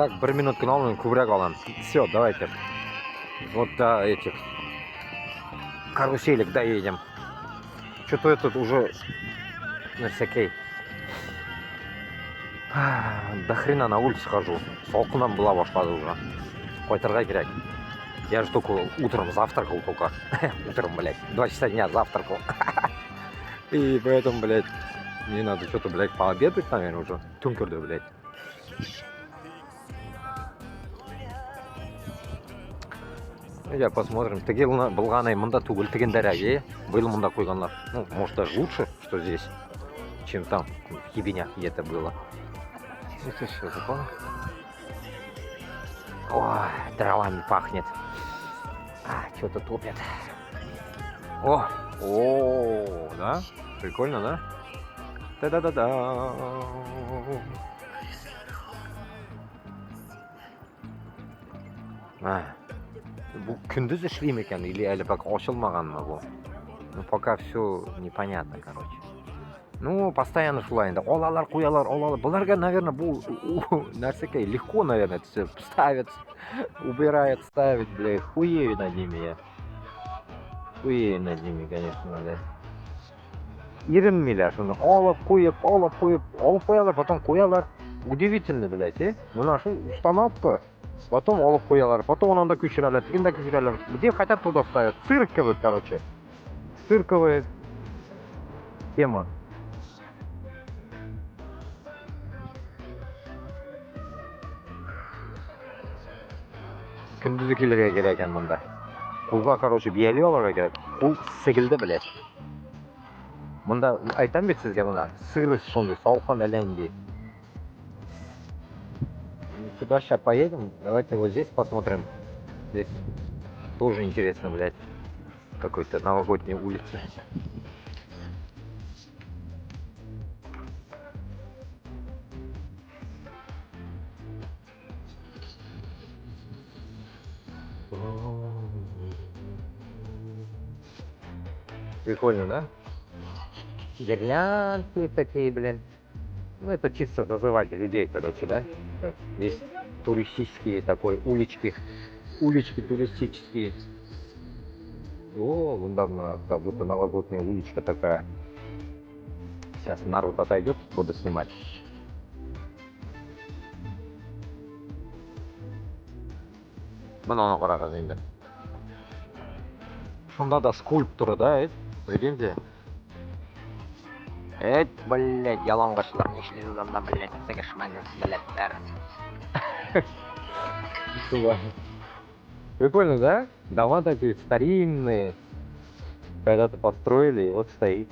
Так, 1 минутку на кубряк алам. Все, давайте. Вот до этих каруселек доедем. Что-то этот уже на всякий. До хрена на улице хожу. Солкунам была башлады уже. Қайтарға керек. Я же только утром завтракал только. Утром, блядь. 2 часа дня завтракал. И поэтому, блядь, мне надо что-то, блядь, пообедать, наверное, уже. Тункерды, блядь. Я посмотрим. Тегел былғаны мында түгел теген дәрәге. Был мында қойғанлар. Ну, может даже лучше, что здесь, чем там, в Ебеня где-то было. Это что такое? Ой, травами пахнет. Что-то топят. О, да? Прикольно, да? Да-да-да-да. Bu gündüz işleyeyim ekan или әлі пока ашылмағанмы bu? Ну, пока все непонятно, короче. Ну, постоянно шулай енді. Олалар, қоялар, олалар. Бұларға, наверное, бұл нәрсекей легко, наверное, ставят, убирают, ставят, блядь. Хуею над ними я. Хуею над ними, конечно, да. Ерінмейлер, шunu алып қоялар, потом қоялар. Удивительно, блядь, Мына шу установка. Потом алып қоялар, потом онанда көшірәлер, тегінде көшірәлер. Где хотят, туда ставят. Цирковый, короче. Цирковая тема. Күндізі келерге керек екен мұнда. Құлға, короче, биялей оларға керек. Құл секілді, блядь. Мұнда айтам бет сізге мұнда. Сыры сондай, салқын әлемде. Сюда сейчас поедем. Давайте вот здесь посмотрим. Здесь тоже интересно, блядь. Какой-то новогодней улицы. Прикольно, да? Гирлянды такие, блин. Ну, это чисто зазывать людей, короче, да? Здесь туристические такой улички. Улички туристические. О, вон давно, как будто новогодняя уличка такая. Сейчас народ отойдет, буду снимать. Мынаны қарағыз енді. Шунда да скульптура, да, Видите? Блядь, яланғашлар нешли жылдамда, блядь, сәгішмәнін, блядьтер. Прикольно, да? Дома такие старинные. Когда-то построили, и вот стоит.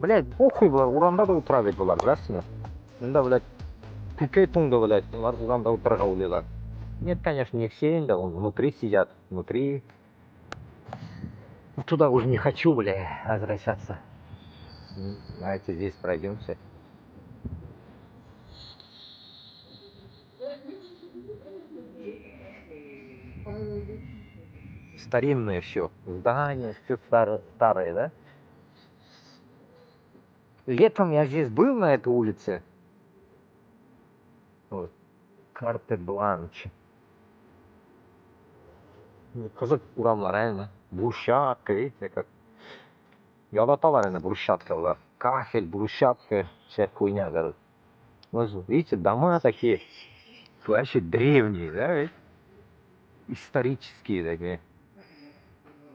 Блядь, похуй, блядь, уранда да утра ведь бұлар, білесіңіз? Мында, блядь, күкей туңды, блядь, бұлар уранда утрага улайлар. Нет, конечно, не все, да, внутри сидят, внутри. Туда уже не хочу, бля, возвращаться. Давайте здесь пройдемся. Старинное все. Здания, все старые, да? Летом я здесь был на этой улице. Вот. Карте Бланч. Қызық урамлар, реально. Брусчатка, видите, как. Ялаталар, реально, брусчатка была. Кафель, брусчатка, вся хуйня, короче. Вот, видите, дома такие. Вообще древние, да, ведь? Исторические такие.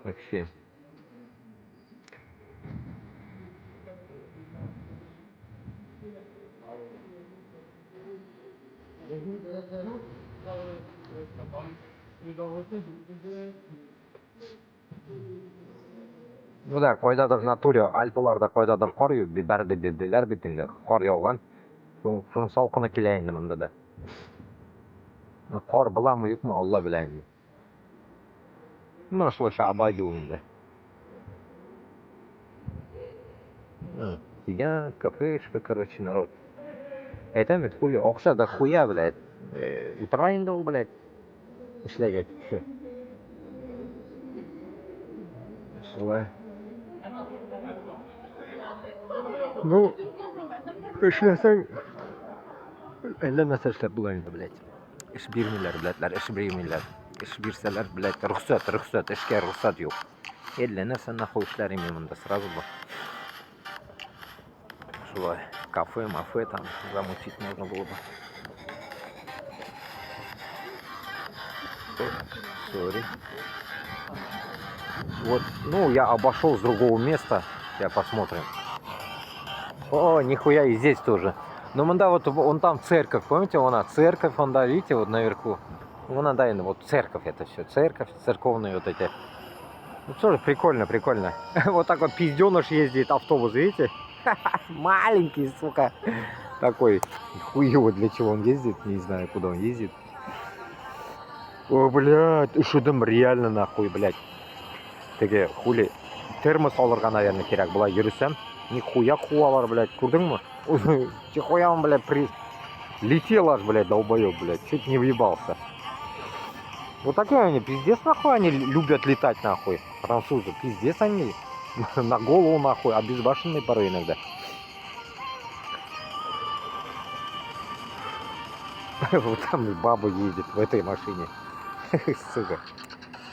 Вообще. Ну да, қойдадыр натуре Альпыларда қойдадыр қар бәрі делділер бетінде қар жауған. Соның салқыны келейін мұнда да. Қар бұла ма yok mu Allah білейін. Ну, слушай, обойду енді. Сидят, кафешка, короче, народ. Это ведь хуя, оқша да хуя, блядь. Утырайын да ол, блядь. Ішлеге түсі. Солай. Ну, көшілесең Aylanmasa ishlab bo'lmaydi, блядь. Ish bermaylar, bilatlar, ish bermaylar. Ish bersalar, блядь, ruxsat, ishga ruxsat yo'q. Aylanasa nahvoy ishlaring bunda, сразу бы. Шулай, кафе там замутить можно было бы. Сори. Вот, ну, я обошел с другого места. Я посмотрим. О, нихуя, и здесь тоже. Но да, вот он там церковь, помните, вон церковь, вон, да, видите, вот наверху. Вон, да, вот церковь это все, церковь, церковные вот эти. Ну, тоже прикольно. Вот так вот пизденыш ездит автобус, видите? Маленький, сука. Такой, хуёво, для чего он ездит, не знаю, куда он ездит. О, блядь, ушудым реально нахуй, блядь. Теге, хули, термос алырга, наверное, керек. Былай йөрүсәм, нихуя хуалар, блядь, күрдеңме? Нихуя он, блядь, летел аж, блядь, долбоёб, блядь, чуть не въебался. Вот такие они, пиздец, нахуй, они любят летать, нахуй, французы, пиздец они, на голову, нахуй, обезбашенные порой иногда. Вот там баба едет в этой машине, сука,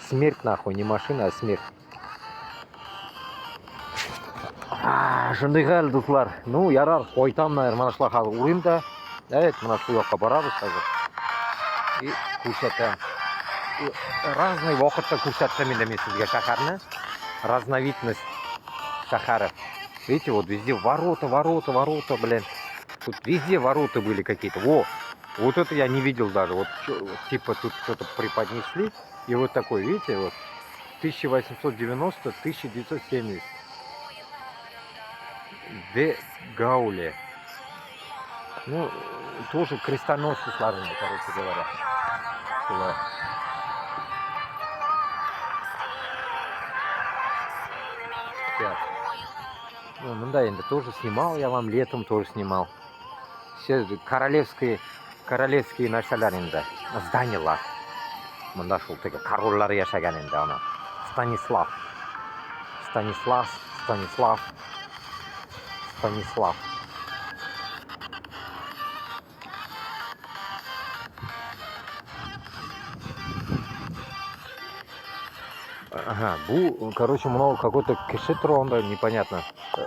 смерть, нахуй, не машина, а смерть. Шундый хәл, дуслар. Ну, ярар, кайтам, наверное, mana shular hali urayım-da. Evet, mana shu yoqqa boramiz hozir. И ko'rsataman. Разный vaqtda ko'rsataman men sizga shaharni. Разновидность шахара. Видите, вот везде ворота, блин. Тут везде ворота были какие-то. Вот это я не видел даже. Вот типа тут что-то преподнесли. И вот такой, видите, вот 1890-1970. Де Гауле. Ну, тоже крестоносцы славные, короче говоря. Так. Ну да, я тоже снимал, я вам летом тоже снимал. Все королевские narsalar endi. Здaniyalar. Munda shu tega korollar yashagan endi ana. Stanislav. Ага, короче, много какой-то кишетронда, непонятно.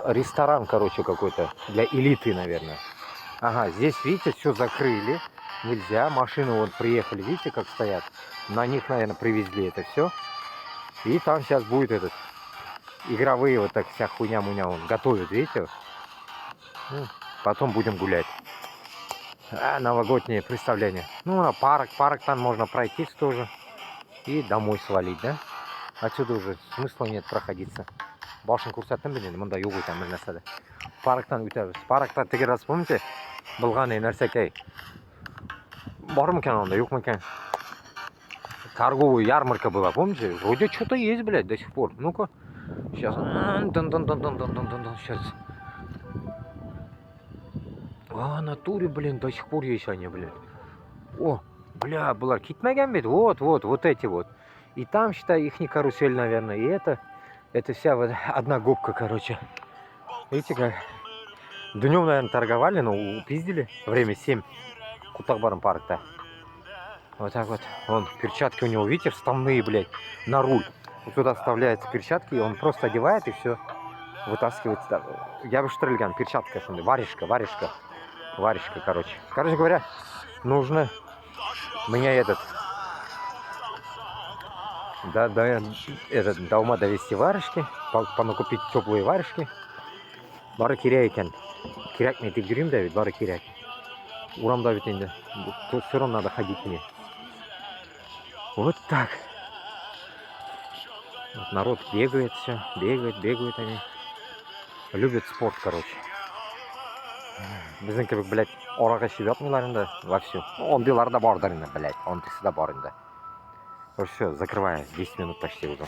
Ресторан, короче, какой-то для элиты, наверное. Ага, здесь, видите, все закрыли. Нельзя. Машины вот приехали, видите, как стоят. На них, наверное, привезли это все. И там сейчас будет этот игровые вот так вся хуйня-муня он готовит, видите? Ну, потом будем гулять. Новогоднее представление. Ну, на парк там можно пройтись тоже. И домой свалить, да? Отсюда уже смысла нет проходиться. Башын көрсәттім бе, мында юк икән бер нәрсәдә. Парктан үтәбез. Паркта теге раз, помните, булган нәрсәкәй. Бармы икән анда, юкмы икән? Торговая ярмарка была, помните? Вроде что-то есть, блядь, до сих пор. Ну-ка. Сейчас. Сейчас. В натуре, блин, до сих пор есть они, блядь. О, бля, была китмаган бит. Вот эти вот. И там, считай, их не карусель, наверное. И это вся вот одна губка, короче. Видите, как днем, наверное, торговали, но упиздили. Время 7. Кутахбаром парк-то. Вот так вот. Вон, перчатки у него, видите, вставные, блядь, на руль. Вот туда вставляются перчатки, и он просто одевает и все. Вытаскивает. Я бы штрельган, перчатка, варежка, короче. Короче говоря, нужно мне до ума довести варежки, понакупить теплые варежки. Бары кирәк икән. Кирәкми дип йөрим дә бит, бары кирәк. Урамда бит инде. Все равно надо ходить мне. Вот так. Вот народ бегает все, бегают они. Любят спорт, короче. Безнең кебек, блядь, арага чыгып ятмыйлар инде вовсю. Ондыйлар да бардыр инде, блядь, онтысы да бар инде. Все, закрываем. 10 минут почти уже.